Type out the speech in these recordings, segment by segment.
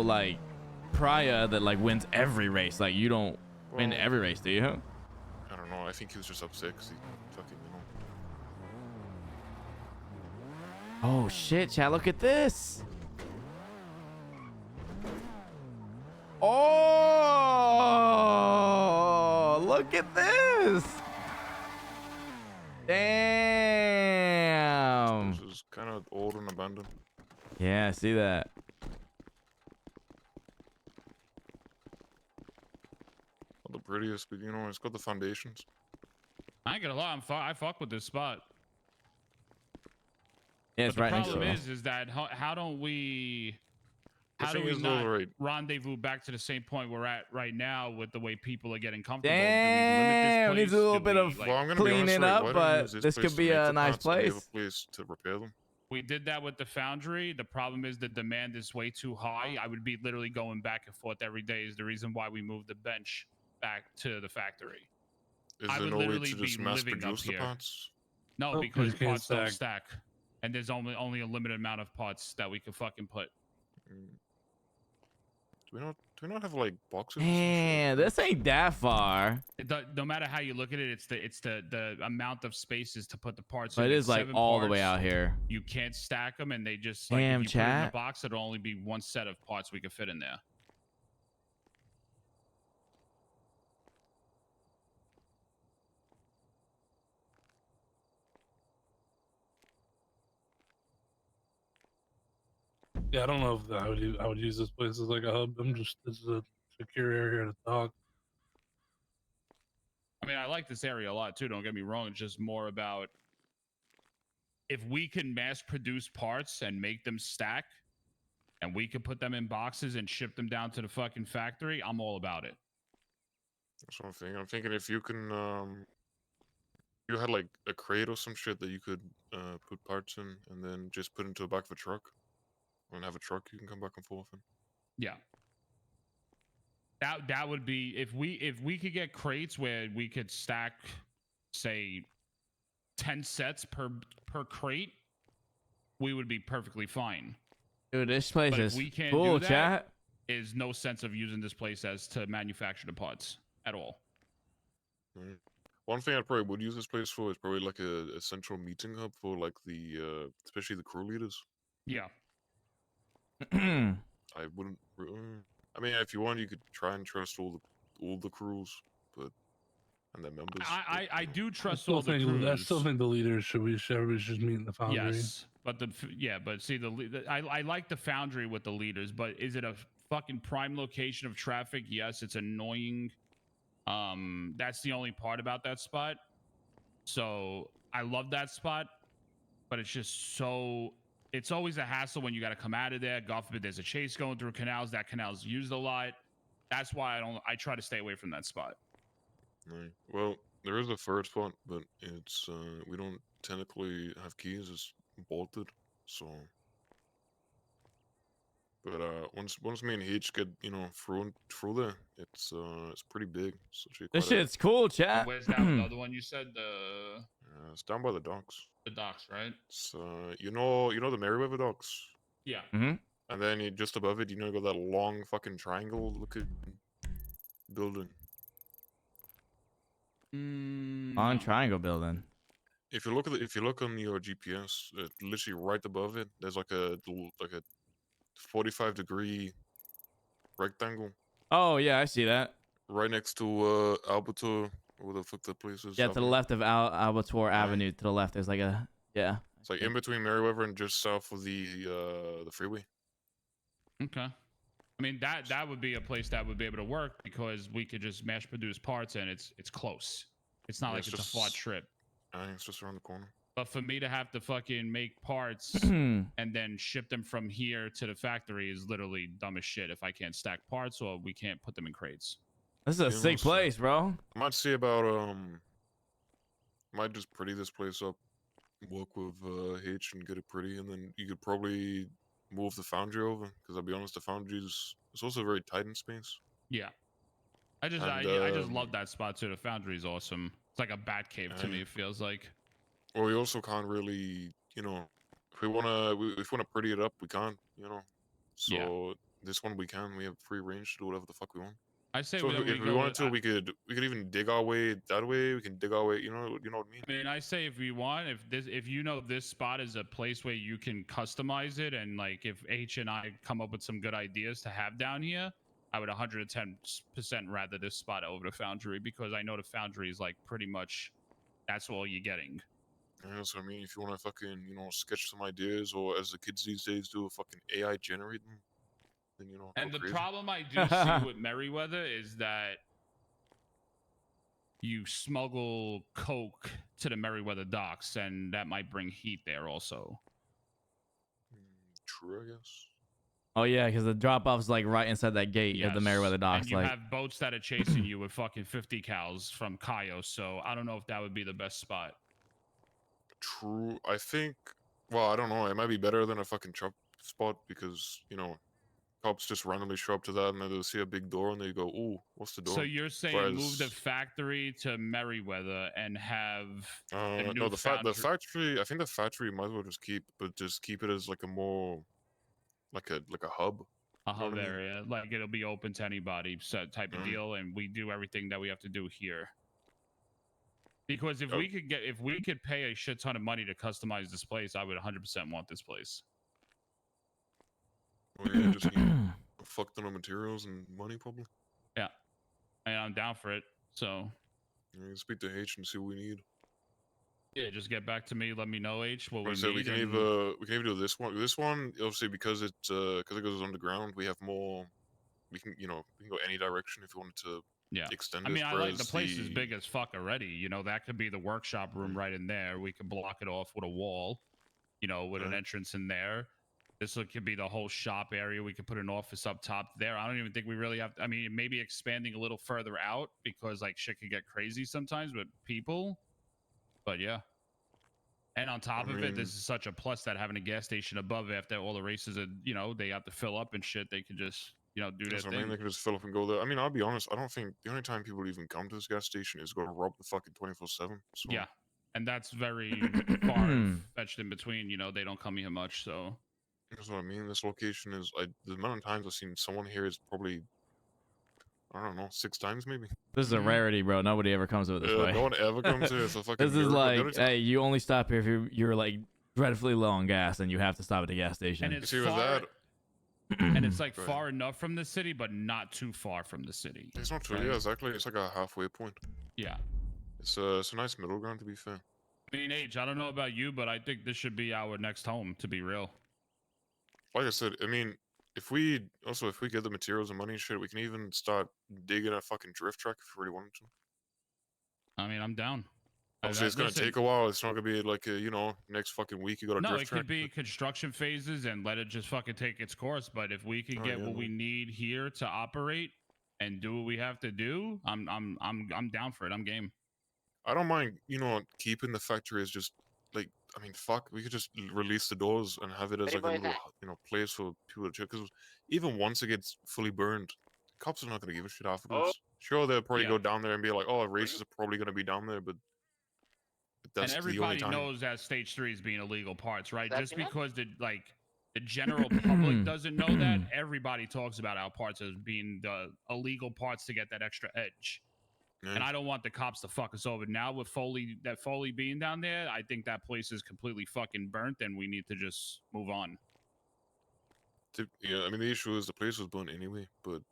like Praya that like wins every race. Like you don't win Well, every race, do you? I don't know. I think he was just upset because he fucking, Oh shit, chat, look at this. Oh, look at this. Damn. This is kind of old and abandoned. Yeah, I see that. Not the prettiest, but it's got the foundations. I ain't gonna lie, I fuck with this spot. Yeah, it's but right the next to problem it. is that how do we Though, not right. rendezvous back to the same point we're at right now with the way people are getting comfortable? Damn, Do we needs limit a little this bit place? of Like, Well, I'm gonna be honest, cleaning right? up, Why don't you use but this this place could to be make a the nice parts and we have place. a place to repair them? we did that with the Foundry. The problem is the demand is way too high. I would be literally going back and forth every day. Is the reason why we moved the bench back to the factory. Is I there would no way literally to be just mass living up produce the here. parts? No, Oh, because you can't parts don't stack. stack, and there's only a limited amount of parts that we can fucking put. Mm. Do we not have like boxes? Man, this ain't that far. No matter how you look at it, it's the amount of spaces to put the parts But in. it It's is like 7 all the way parts. out here. You can't stack them, and they just like Damn, if you put it in a chat. box, it'll only be one set of parts we could fit in there. Yeah, I don't know if I would use this place as like a hub. This is a secure area to talk. I mean, I like this area a lot too. Don't get me wrong. It's just more about if we can mass produce parts and make them stack, and we can put them in boxes and ship them down to the fucking factory. I'm all about it. That's what I'm thinking. I'm thinking if you can, you had like a crate or some shit that you could put parts in, and then just put into the back of a truck, and have a truck you can come back and forth in. Yeah. That would be if we could get crates where we could stack, say, 10 sets per crate, we would be perfectly fine. Dude, this place But is if we can't full, do that, chat. is no sense of using this place as to manufacture the parts at all. Right. One thing I probably would use this place for is probably like a central meeting hub for like the especially the crew leaders. Yeah. I wouldn't. I mean, if you want, you could try and trust all the crews, but and their members. I do trust I all the crews. I still think the leaders everybody should meet in the Foundry. Yes, but but see I like the Foundry with the leaders, but is it a fucking prime location of traffic? Yes, it's annoying. That's the only part about that spot. So I love that spot, but it's just so it's always a hassle when you got to come out of there. God forbid there's a chase going through canals. That canal's used a lot. That's why I try to stay away from that spot. Right. Well, there is a third spot, but it's we don't technically have keys. It's bolted, so. But once me and H get through there, it's pretty big. It's actually This quite shit's cool, chat. Where's that other one you said? it's down by the docks. The docks, right? It's you know the Merryweather docks. Yeah. Mm-hmm. And then just above it, got that long fucking triangle looking building. On No. triangle building. If you look on your GPS, literally right above it, there's like a 45-degree rectangle. Oh yeah, I see that. Right next to Alberto, where the fuck that place is. Yeah, to the left of Albator Avenue. To the left, there's like a It's like in between Merryweather and just south of the freeway. Okay. I mean that would be a place that would be able to work because we could just mass produce parts and it's close. It's not Yeah, like it's a far trip. I think it's just around the corner. But for me to have to fucking make parts and then ship them from here to the factory is literally dumb as shit if I can't stack parts or we can't put them in crates. This is a sick place, bro. I might see about might just pretty this place up, work with H and get it pretty, and then you could probably move the Foundry over, because I'll be honest, the Foundry is also very tight in space. Yeah. I just love that spot too. The Foundry is awesome. It's like a bat cave to me, it feels like. Well, we also can't really, if we wanna pretty it up, we can't, So this one we can. We have free range to do whatever the fuck we want. I say So that if we go wanted with, to, we could even dig our way that way. We can dig our way. You know what I mean? I mean, I say if we want, if you know this spot is a place where you can customize it, and like if H and I come up with some good ideas to have down here, I would 110% rather this spot over the Foundry, because I know the Foundry is like pretty much that's all you're getting. Yeah, that's what I mean. If you want to fucking sketch some ideas, or as the kids these days do, a fucking AI generate them, then And go the crazy. problem I do see with Merryweather is that you smuggle coke to the Merryweather docks, and that might bring heat there also. True, I guess. Oh yeah, because the drop off's like right inside that gate at the Yes, Merryweather docks. and you Like, have boats that are chasing you with fucking 50 cows from Kayo, so I don't know if that would be the best spot. True. I think. Well, I don't know. It might be better than a fucking truck spot because cops just randomly show up to that and then they'll see a big door and they go, "Ooh, what's the door?" So you're saying move the factory to Merryweather and have the new no, the Foundry. factory. I think the factory might as well just keep, but just keep it as like a more like a hub. A You know hub what I mean? area, like it'll be open to anybody, set type of Mhm. deal, and we do everything that we have to do here. Because if Oh. we could pay a shit ton of money to customize this place, I would 100% want this place. Well, yeah, just need a fuck ton of materials and money probably. Yeah, and I'm down for it. So Yeah, speak to H and see what we need. yeah, just get back to me. Let me know, H, what Like I we said, need. we can even do this one. This one, obviously, because it goes underground, we have more. We can go any direction if you wanted to extend it. I mean, I like the whereas place is big as fuck already. That could be the workshop room right in there. We could block it off with a wall, with an entrance in there. This could be the whole shop area. We could put an office up top there. I don't even think we really have. I mean, maybe expanding a little further out because like shit could get crazy sometimes with people. But yeah. And on top of it, this is such a plus that having a gas station above it after all the races are, they have to fill up and shit. They could just, do their That's what I thing. mean. They can just fill up and go there. I mean, I'll be honest. I don't think the only time people even come to this gas station is go to rob the fucking 24/7. So. Yeah, and that's very far fetched in between. They don't come here much, so. That's what I mean. This location is the amount of times I've seen someone here is probably, I don't know, 6 times maybe. this is a rarity, bro. Nobody ever comes over this way. No one ever comes here. It's a fucking This is miracle. like, hey, you only stop here if you're like dreadfully low on gas and you have to stop at the gas station. And it's See, with far, that, and it's like Go ahead. far enough from the city, but not too far from the city. it's not too. Right. Yeah, exactly. It's like a halfway point. Yeah. It's a nice middle ground to be fair. I mean, H, I don't know about you, but I think this should be our next home, to be real. Like I said, I mean, if we get the materials and money and shit, we can even start digging a fucking drift track if we really wanted to. I mean, I'm down. Obviously, it's gonna take a while. It's not gonna be like next fucking week you got a No, drift it track. could be construction phases and let it just fucking take its course. But if we could get what we need here to operate and do what we have to do, I'm down for it. I'm game. I don't mind, keeping the factory as just like, I mean, fuck, we could just release the doors and have it as like a little, place for people to check. Because even once it gets fully burned, cops are not gonna give a shit afterwards. Sure, they'll probably go down there and be like, "Oh, races are probably gonna be down there," but that's and the only everybody time. knows that stage 3 is being illegal parts, right? Just because the general public doesn't know that, everybody talks about our parts as being the illegal parts to get that extra edge. Yeah. And I don't want the cops to fuck us over. Now with Foley being down there, I think that place is completely fucking burnt and we need to just move on. Yeah, I mean, the issue is the place was burnt anyway, but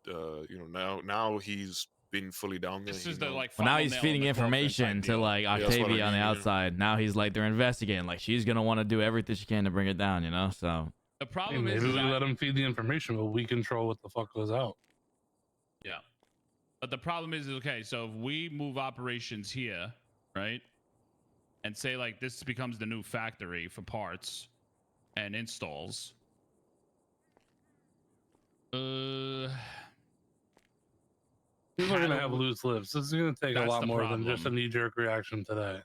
now he's been fully down there. This is the Well, now he's feeding information to like Octavia on the outside. Now he's like, they're investigating. Like, she's gonna want to do everything she can to bring it down, So the problem is maybe we let him feed the information, but we control what the fuck goes out. Yeah. But the problem is, okay, so if we move operations here, right? And say like this becomes the new factory for parts and installs. People are gonna have loose lips. This is gonna take a lot more than just a knee-jerk reaction today.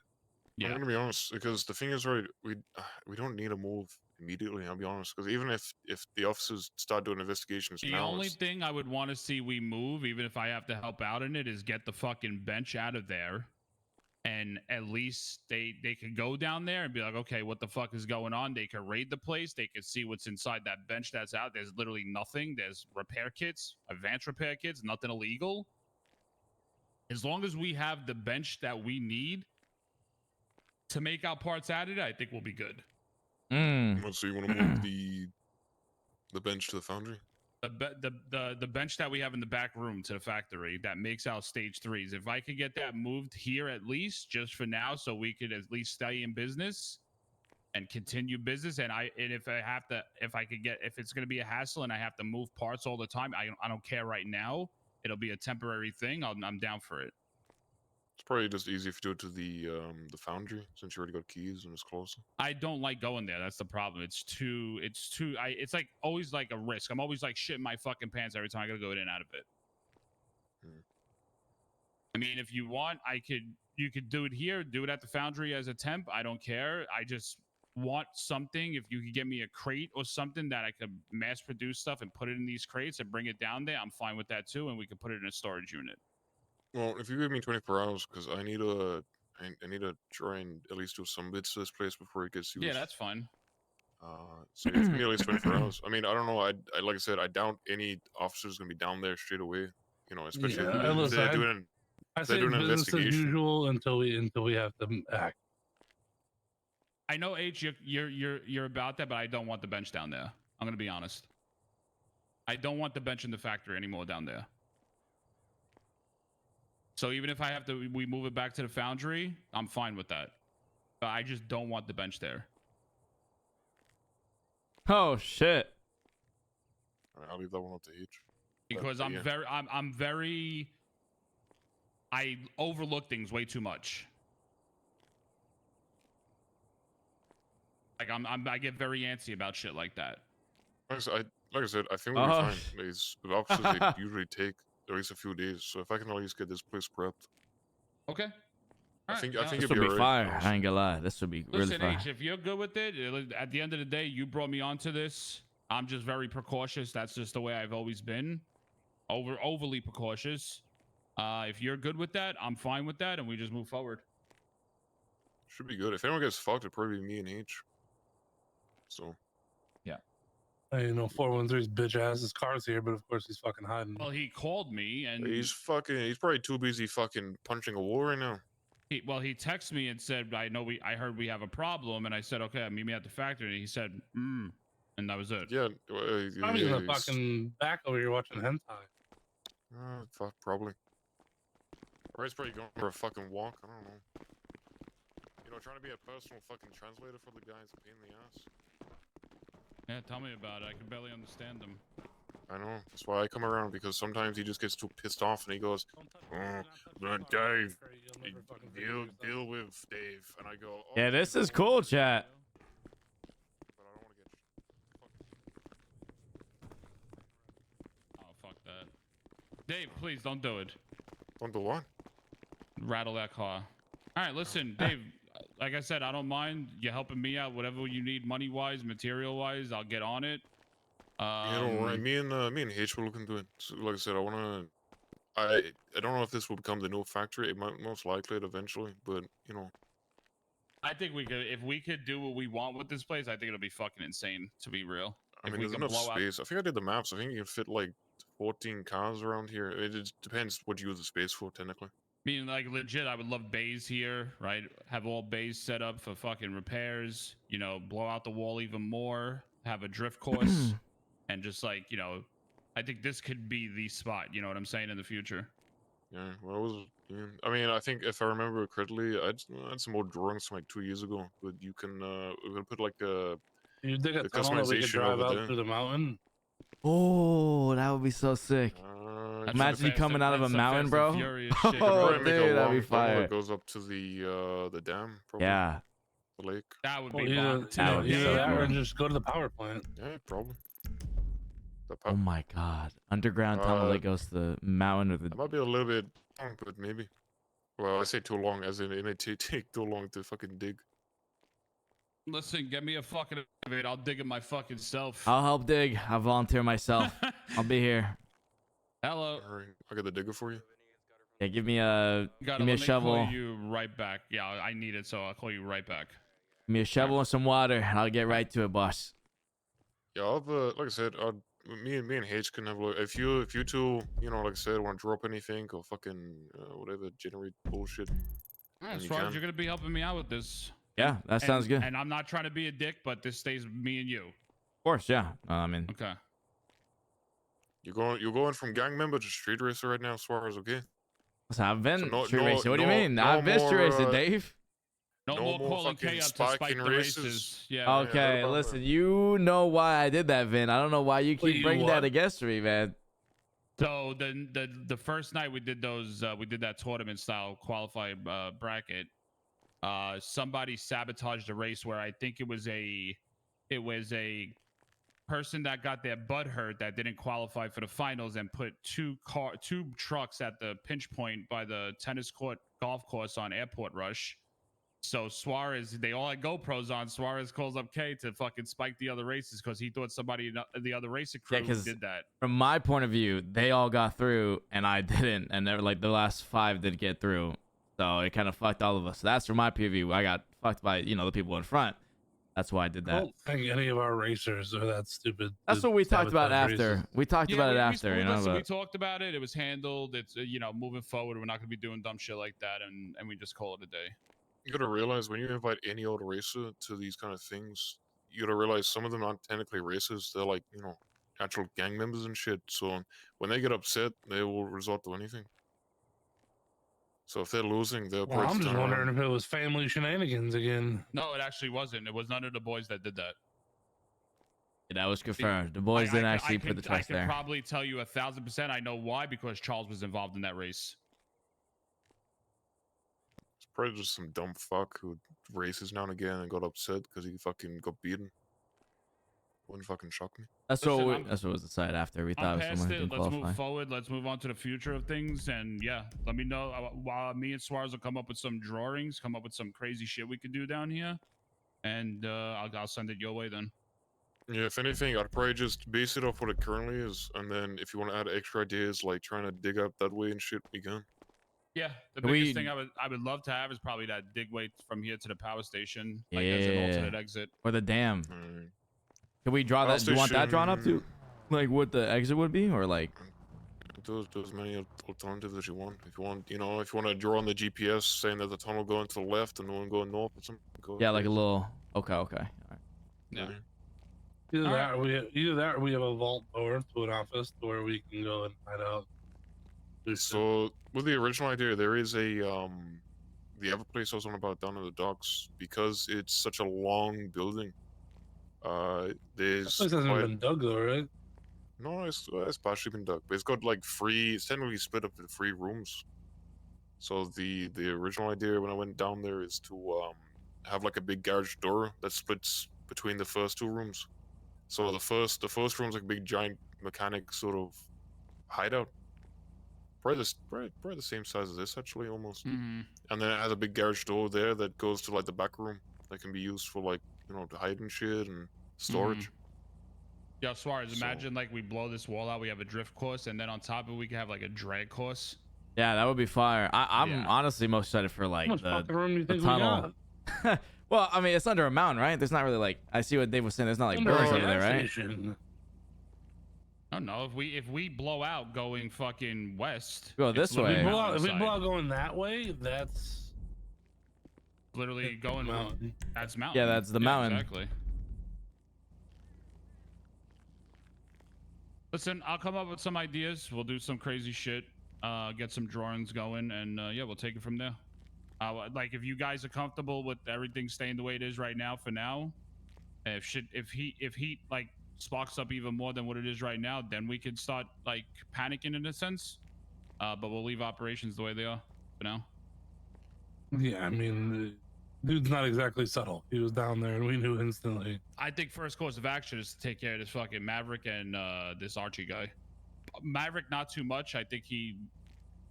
Yeah. I'm gonna be honest, because the thing is, right, we don't need to move immediately. I'll be honest, because even if the officers start doing investigations the now, only thing I would want to see we move, even if I have to help out in it, is get the fucking bench out of there and at least they could go down there and be like, okay, what the fuck is going on? They could raid the place. They could see what's inside that bench that's out. There's literally nothing. There's repair kits, advanced repair kits, nothing illegal. As long as we have the bench that we need to make our parts out of it, I think we'll be good. So you want to move the bench to the foundry? The bench that we have in the back room to the factory that makes out stage 3s. If I could get that moved here at least just for now, so we could at least stay in business and continue business. And if it's going to be a hassle and I have to move parts all the time, I don't care right now. It'll be a temporary thing. I'm down for it. It's probably just easy if you do it to the foundry, since you already got keys and it's closer. I don't like going there. That's the problem. It's like always like a risk. I'm always like shitting my fucking pants every time I gotta go in and out of it. I mean, if you want, you could do it here, do it at the foundry as a temp. I don't care. I just want something. If you could get me a crate or something that I could mass produce stuff and put it in these crates and bring it down there, I'm fine with that too. And we can put it in a storage unit. Well, if you give me 24 hours, because I need to try and at least do some bits to this place before it gets used. Yeah, that's fine. So if you give me at least 24 hours. I mean, I don't know. I like I said, I doubt any officer's gonna be down there straight away. You know, especially if they're doing an business as investigation. usual until we have to act. I know H, you're about that, but I don't want the bench down there. I'm gonna be honest. I don't want the bench in the factory anymore down there. So even if we move it back to the foundry, I'm fine with that. But I just don't want the bench there. Oh shit. I'll leave that one up to H. Because I overlook things way too much. Like I get very antsy about shit like that. Like I said, I think we'll be fine. The officers they usually take at least a few days, so if I can at least get this place prepped. Okay. I think This it'd would be alright, fire. honestly. I ain't gonna lie. This would be really Listen, fire. H, if you're good with it, at the end of the day, you brought me onto this. I'm just very precautious. That's just the way I've always been. Overly precautious. If you're good with that, I'm fine with that, and we just move forward. Should be good. If anyone gets fucked, it'd probably be me and H. So. Hey, 413's bitch ass. His car's here, but of course he's fucking hiding. Well, he called me, and He's probably too busy fucking punching a wall right now. He texted me and said, I heard we have a problem, and I said, okay, meet me at the factory. And he said, and that was it. Yeah. I'm in the fucking back over here watching hentai. Fuck, probably. Or he's probably going for a fucking walk. I don't know. Trying to be a personal fucking translator for the guys, a pain in the ass. Yeah, tell me about it. I can barely understand them. I know. That's why I come around, because sometimes he just gets too pissed off and he goes, Dave, deal with Dave. And I go, Yeah, this is cool, chat. But I don't want to get Oh, fuck that. Dave, please don't do it. Don't do what? Rattle that car. All right, listen, Dave. Like I said, I don't mind you helping me out. Whatever you need, money-wise, material-wise, I'll get on it. Right. Me and H will look into it. So, like I said, I don't know if this will become the new factory. It might most likely eventually, but I think if we could do what we want with this place, I think it'll be fucking insane, to be real. I mean, there's enough space. I think I did the maps. I think you can fit like 14 cars around here. It just depends what you use the space for, technically. I mean, like, legit, I would love bays here, right? Have all bays set up for fucking repairs, blow out the wall even more, have a drift course, and just like, I think this could be the spot, you know what I'm saying, in the future. Yeah, well, I mean, I think if I remember correctly, I had some old drawings from like 2 years ago, but you can, we're gonna put like you dig a tunnel that we could drive out through the mountain? Oh, that would be so sick. Imagine you coming out of a mountain, bro. Oh, dude, that'd be fire. It goes up to the dam. Probably. Yeah. The lake. That would be or just go to the power plant. Yeah, probably. Oh my god. Underground tunnel that goes to the mountain or the... That might be a little bit long, but maybe. Well, I say too long, as in it may take too long to fucking dig. Listen, get me a fucking excavator. I'll dig it my fucking self. I'll help dig. I'll volunteer myself. I'll be here. Hello. Alright, I got the digger for you. Yeah, give me Got a it, let me shovel. call you right back. Yeah, I need it, so I'll call you right back. Give me a shovel and some water, and I'll get right to it, boss. Yeah, I'll like I said, me and H can have a look. If you two, like I said, want to drop anything or fucking whatever, generate bullshit. As far as you're gonna be helping me out with this. Yeah, that sounds good. And I'm not trying to be a dick, but this stays me and you. Of course, yeah. I mean, Okay. You're going from gang member to street racer right now, Suarez, okay? I've been So street racing. What do you mean? I've been street racing, Dave. No more calling K up to spike the races. Yeah. Okay, listen. You know why I did that, Vin. I don't know why you keep bringing that against me, man. So the first night we did that tournament style qualified bracket. Somebody sabotaged the race where I think it was a person that got their butt hurt that didn't qualify for the finals and put two trucks at the pinch point by the tennis court golf course on Airport Rush. So Suarez, they all had GoPros on. Suarez calls up K to fucking spike the other races because he thought somebody in the other racing crew did that. From my point of view, they all got through and I didn't, and they're like the last 5 did get through. So it kind of fucked all of us. So that's from my POV. I got fucked by the people in front. That's why I did that. I don't think any of our racers are that stupid. That's what we talked about after. Races. We talked about it after, Listen, we talked about it. It was handled. It's moving forward. We're not gonna be doing dumb shit like that, and we just call it a day. You gotta realize when you invite any old racer to these kind of things, you gotta realize some of them aren't technically racers. They're like, actual gang members and shit. So when they get upset, they will resort to anything. So if they're losing, they'll Well, I'm just wondering if it was family shenanigans again. No, it actually wasn't. It was none of the boys that did that. Yeah, that was confirmed. The boys didn't actually put the trust there. I can probably tell you 1,000%. I know why, because Charles was involved in that race. It's probably just some dumb fuck who races now and again and got upset because he fucking got beaten. Wouldn't fucking shock me. That's what was decided after. We thought it was someone who didn't qualify. Let's move forward. Let's move on to the future of things. And yeah, let me know while me and Suarez will come up with some drawings, come up with some crazy shit we could do down here. And I'll send it your way then. Yeah, if anything, I'd probably just base it off what it currently is. And then if you want to add extra ideas, like trying to dig up that way and shit, we can. Yeah, the biggest thing I would love to have is probably that dig way from here to the power station, like as an alternate exit. Or the dam. Can we draw that? Do you want that drawn up too? Like what the exit would be, or like? Do as many alternatives as you want. If you want, if you want to draw on the GPS saying that the tunnel going to the left and the one going north or something. Yeah, like a little. Okay. All right. Yeah. Either that, or we have a vault door to an office where we can go and hide out. So with the original idea, there is a the other place I was on about down in the docks, because it's such a long building. There's that place hasn't been dug though, right? No, it's partially been dug, but it's got like it's technically split up into 3 rooms. So the original idea when I went down there is to have like a big garage door that splits between the first 2 rooms. So the first room's like a big giant mechanic sort of hideout. Probably the same size as this actually, almost. Mm-hmm. And then it has a big garage door there that goes to like the back room that can be used for like to hide and shit and storage. Yeah, Suarez, imagine like we blow this wall out, we have a drift course, and then on top of it we can have like a drag course. Yeah, that would be fire. I'm honestly most excited for like the tunnel. Well, I mean, it's under a mountain, right? There's not really like, I see what Dave was saying. There's not like birds over there, right? I don't know. If we blow out going fucking west, go this way. If we blow out going that way, that's literally going mountain. That's mountain. Yeah, that's the mountain. Exactly. Listen, I'll come up with some ideas. We'll do some crazy shit. Get some drawings going, and yeah, we'll take it from there. Like if you guys are comfortable with everything staying the way it is right now for now, if heat like sparks up even more than what it is right now, then we could start like panicking in a sense. But we'll leave operations the way they are for now. Yeah, I mean, the dude's not exactly subtle. He was down there and we knew instantly. I think first course of action is to take care of this fucking Maverick and this Archie guy. Maverick, not too much. I think he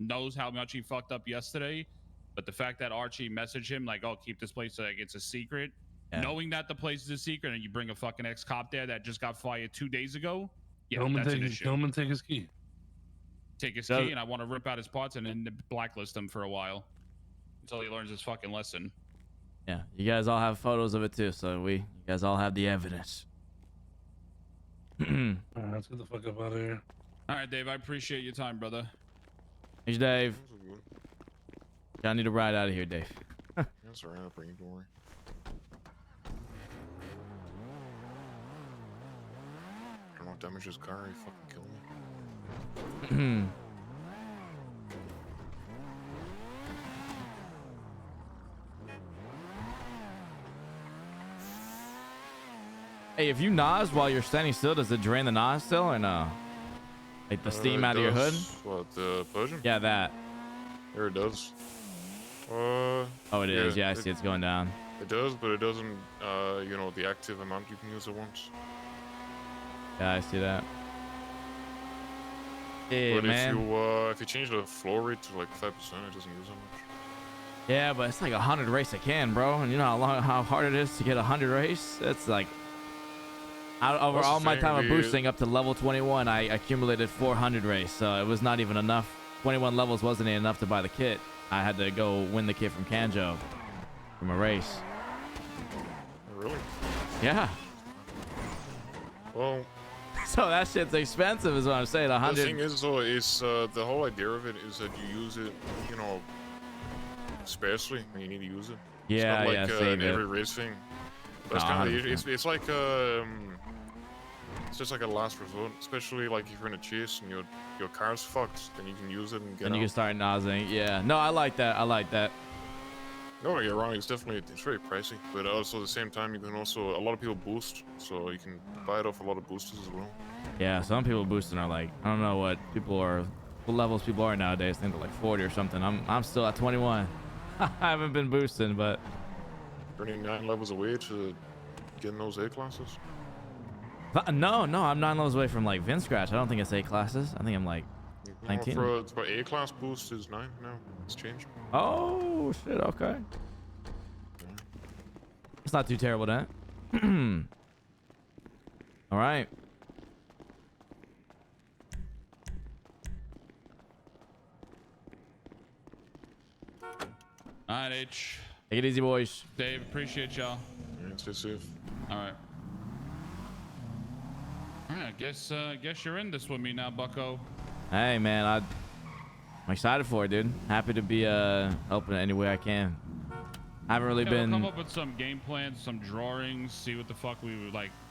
knows how much he fucked up yesterday. But the fact that Archie messaged him like, "Oh, keep this place like it's a secret," knowing that the place is a secret, and you bring a fucking ex-cop there that just got fired 2 days ago, yeah, that's an issue. Come and take his key. take his Does- key, and I want to rip out his parts and then blacklist him for a while until he learns his fucking lesson. Yeah, you guys all have photos of it too, so you guys all have the evidence. Alright, let's get the fuck up out of here. All right, Dave. I appreciate your time, brother. Here's Dave. That's good. I need to ride out of here, Dave. That's alright, I'll bring you, don't worry. I don't know, damage his car, he fucking killed me. Hey, if you NOS while you're standing still, does it drain the NOS still or no? Like the steam It out of your hood? does. What, the Persian? Yeah, that. There it does. Oh, it is. Yeah, I see it's going down. It does, but it doesn't, you know, the active amount you can use at once. Yeah, I see that. Yeah, But man. if you change the flow rate to like 5%, it doesn't use that much. Yeah, but it's like 100 race a can, bro. And you know how hard it is to get 100 race? It's like over That's the all my thing, time of the- boosting up to level 21, I accumulated 400 race. So it was not even enough. 21 levels wasn't enough to buy the kit. I had to go win the kit from Kanjo from a race. Really? Yeah. Well, So that shit's expensive is what I'm saying. the 100. thing is, though, the whole idea of it is that you use it, you know, sparsely when you need to use it. It's Yeah, not like yeah, save in it. every race thing. But it's No, kind of 100%. it's like it's just like a last resort, especially like if you're in a chase and your car's fucked, then you can use it and get And out. you can start nosing. Yeah. No, I like that. I like that. No, you're wrong. It's very pricey, but also at the same time you can also a lot of people boost, so you can buy it off a lot of boosters as well. Yeah, some people boosting are like, I don't know what levels people are nowadays. I think they're like 40 or something. I'm still at 21. I haven't been boosting, but Turning 9 levels away to getting those A classes. no, I'm 9 levels away from like Vin Scratch. I don't think it's A classes. I think I'm like, No, 19? for A class boost is 9 now. It's changed. oh shit, okay. It's not too terrible then. All right. All right, H. Take it easy, boys. Dave, appreciate y'all. Yeah, stay safe. All right. All right, guess you're in this with me now, Bucko. Hey, man, I'm excited for it, dude. Happy to be helping any way I can. I haven't really Yeah, we'll been. come up with some game plans, some drawings, see what the fuck we would like